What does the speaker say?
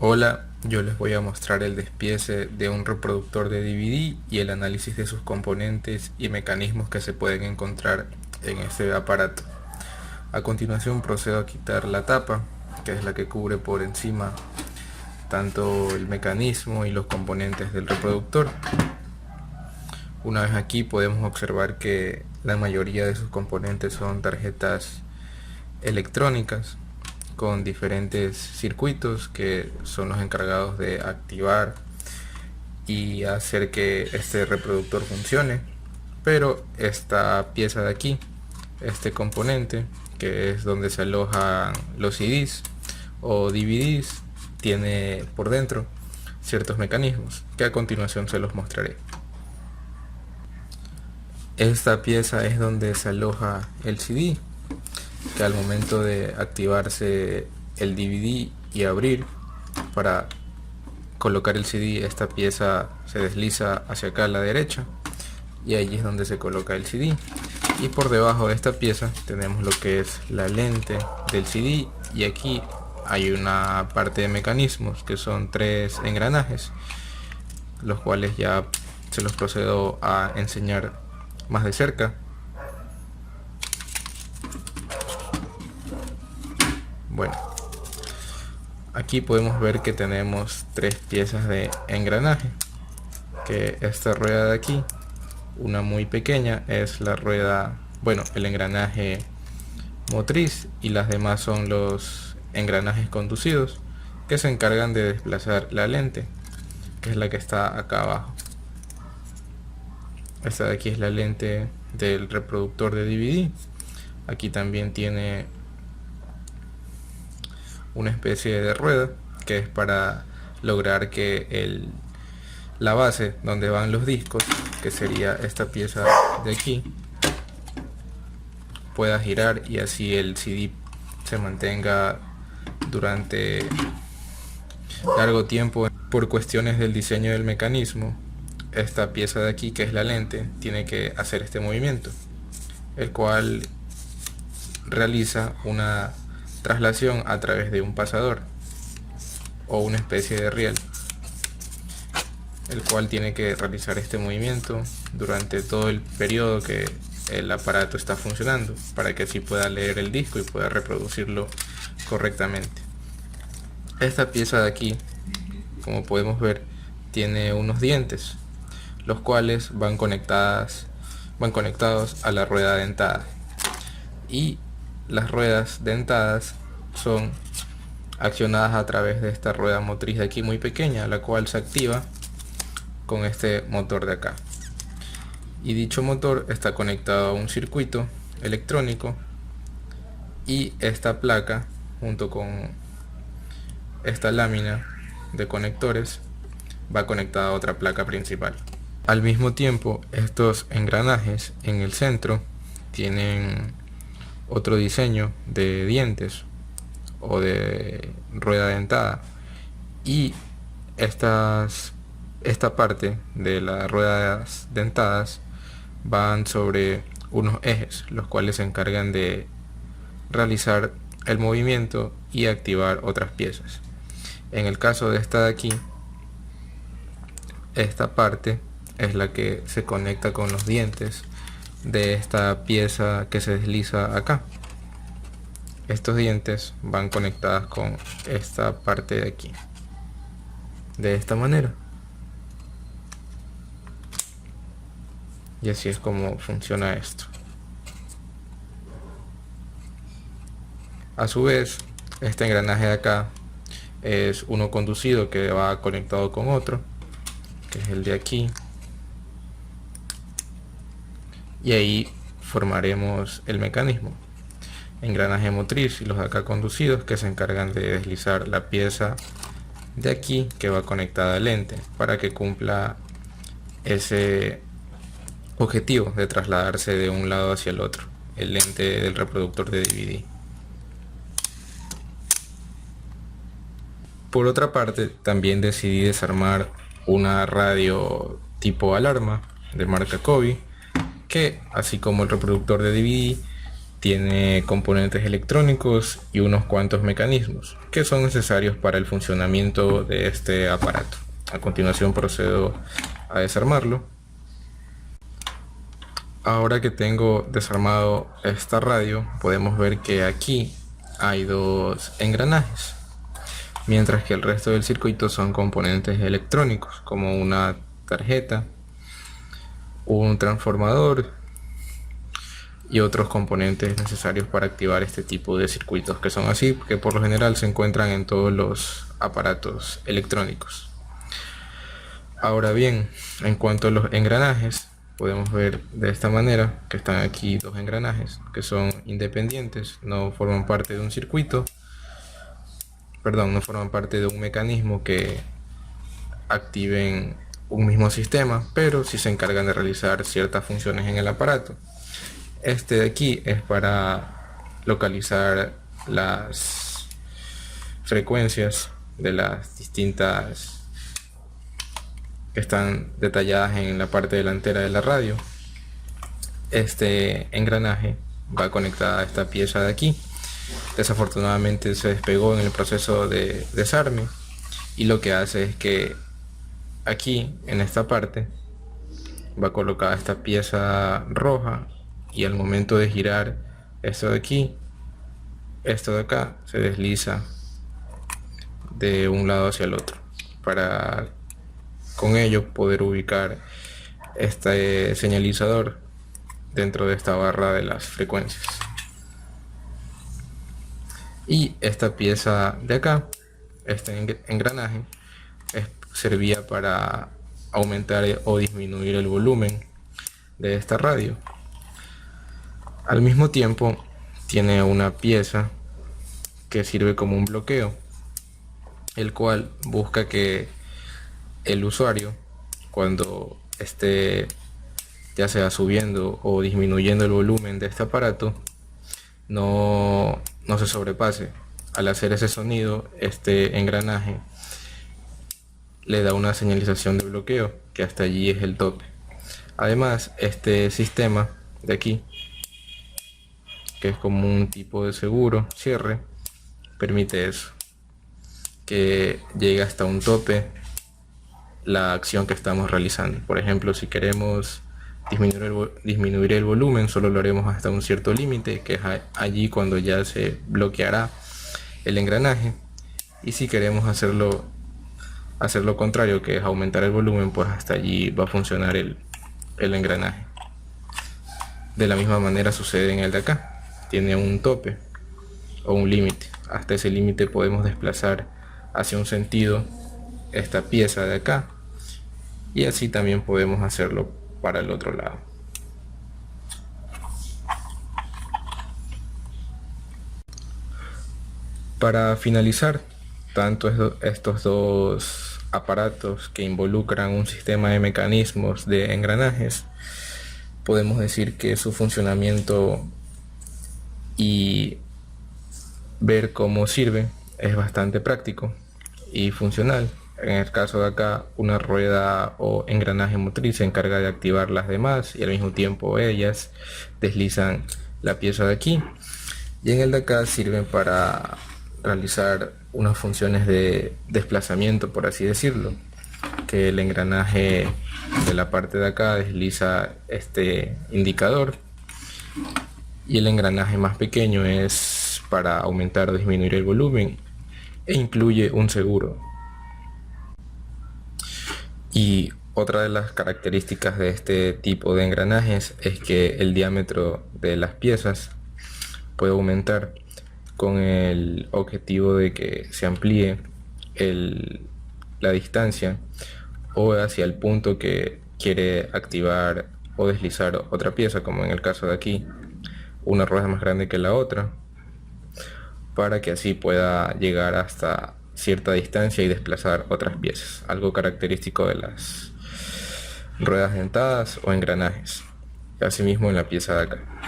Hola, yo les voy a mostrar el despiece de un reproductor de DVD y el análisis de sus componentes y mecanismos que se pueden encontrar en este aparato. A continuación procedo a quitar la tapa, que es la que cubre por encima tanto el mecanismo y los componentes del reproductor. Una vez aquí podemos observar que la mayoría de sus componentes son tarjetas electrónicas con diferentes circuitos que son los encargados de activar y hacer que este reproductor funcione. Pero esta pieza de aquí, este componente, que es donde se alojan los CDs o DVDs, tiene por dentro ciertos mecanismos que a continuación se los mostraré. Esta pieza es donde se aloja el CD, que al momento de activarse el DVD y abrir para colocar el CD, esta pieza se desliza hacia acá a la derecha y allí es donde se coloca el CD. Y por debajo de esta pieza tenemos lo que es la lente del CD, y aquí hay una parte de mecanismos que son 3 engranajes, los cuales ya se los procedo a enseñar más de cerca. Bueno, aquí podemos ver que tenemos 3 piezas de engranaje, que esta rueda de aquí, una muy pequeña, es la rueda, bueno, el engranaje motriz, y las demás son los engranajes conducidos que se encargan de desplazar la lente, que es la que está acá abajo. Esta de aquí es la lente del reproductor de DVD. Aquí también tiene una especie de rueda que es para lograr que la base donde van los discos, que sería esta pieza de aquí, pueda girar y así el CD se mantenga durante largo tiempo. Por cuestiones del diseño del mecanismo, esta pieza de aquí, que es la lente, tiene que hacer este movimiento, el cual realiza una traslación a través de un pasador o una especie de riel, el cual tiene que realizar este movimiento durante todo el periodo que el aparato está funcionando, para que así pueda leer el disco y pueda reproducirlo correctamente. Esta pieza de aquí, como podemos ver, tiene unos dientes, los cuales van conectados a la rueda dentada, y las ruedas dentadas son accionadas a través de esta rueda motriz de aquí muy pequeña, la cual se activa con este motor de acá, y dicho motor está conectado a un circuito electrónico, y esta placa junto con esta lámina de conectores va conectada a otra placa principal. Al mismo tiempo, estos engranajes en el centro tienen otro diseño de dientes o de rueda dentada, y esta parte de las ruedas dentadas van sobre unos ejes, los cuales se encargan de realizar el movimiento y activar otras piezas. En el caso de esta de aquí, esta parte es la que se conecta con los dientes de esta pieza que se desliza acá. Estos dientes van conectados con esta parte de aquí, de esta manera, y así es como funciona esto. A su vez, este engranaje de acá es uno conducido que va conectado con otro, que es el de aquí, y ahí formaremos el mecanismo, engranaje motriz, y los de acá conducidos, que se encargan de deslizar la pieza de aquí que va conectada al lente para que cumpla ese objetivo de trasladarse de un lado hacia el otro, el lente del reproductor de DVD. Por otra parte, también decidí desarmar una radio tipo alarma de marca Kobe, que así como el reproductor de DVD tiene componentes electrónicos y unos cuantos mecanismos que son necesarios para el funcionamiento de este aparato. A continuación procedo a desarmarlo. Ahora que tengo desarmado esta radio, podemos ver que aquí hay dos engranajes, mientras que el resto del circuito son componentes electrónicos como una tarjeta, un transformador y otros componentes necesarios para activar este tipo de circuitos, que son así, que por lo general se encuentran en todos los aparatos electrónicos. Ahora bien, en cuanto a los engranajes, podemos ver de esta manera que están aquí dos engranajes que son independientes, no forman parte de un circuito, no forman parte de un mecanismo que activen un mismo sistema, pero sí se encargan de realizar ciertas funciones en el aparato. Este de aquí es para localizar las frecuencias de las distintas que están detalladas en la parte delantera de la radio. Este engranaje va conectado a esta pieza de aquí. Desafortunadamente se despegó en el proceso de desarme, y lo que hace es que aquí en esta parte va colocada esta pieza roja, y al momento de girar esto de aquí, esto de acá se desliza de un lado hacia el otro para con ello poder ubicar este señalizador dentro de esta barra de las frecuencias. Y esta pieza de acá, este engranaje, servía para aumentar o disminuir el volumen de esta radio. Al mismo tiempo tiene una pieza que sirve como un bloqueo, el cual busca que el usuario, cuando esté ya sea subiendo o disminuyendo el volumen de este aparato, no se sobrepase. Al hacer ese sonido, este engranaje le da una señalización de bloqueo, que hasta allí es el tope. Además, este sistema de aquí, que es como un tipo de seguro, cierre, permite eso, que llegue hasta un tope la acción que estamos realizando. Por ejemplo, si queremos disminuir el volumen, solo lo haremos hasta un cierto límite, que es allí cuando ya se bloqueará el engranaje. Y si queremos hacer lo contrario, que es aumentar el volumen, pues hasta allí va a funcionar el engranaje. De la misma manera sucede en el de acá. Tiene un tope o un límite. Hasta ese límite podemos desplazar hacia un sentido esta pieza de acá, y así también podemos hacerlo para el otro lado. Para finalizar, tanto estos dos aparatos que involucran un sistema de mecanismos de engranajes, podemos decir que su funcionamiento y ver cómo sirve es bastante práctico y funcional. En el caso de acá, una rueda o engranaje motriz se encarga de activar las demás, y al mismo tiempo ellas deslizan la pieza de aquí. Y en el de acá sirven para realizar unas funciones de desplazamiento, por así decirlo, que el engranaje de la parte de acá desliza este indicador, y el engranaje más pequeño es para aumentar o disminuir el volumen, e incluye un seguro. Y otra de las características de este tipo de engranajes es que el diámetro de las piezas puede aumentar con el objetivo de que se amplíe la distancia o hacia el punto que quiere activar o deslizar otra pieza, como en el caso de aquí, una rueda más grande que la otra, para que así pueda llegar hasta cierta distancia y desplazar otras piezas, algo característico de las ruedas dentadas o engranajes. Asimismo en la pieza de acá.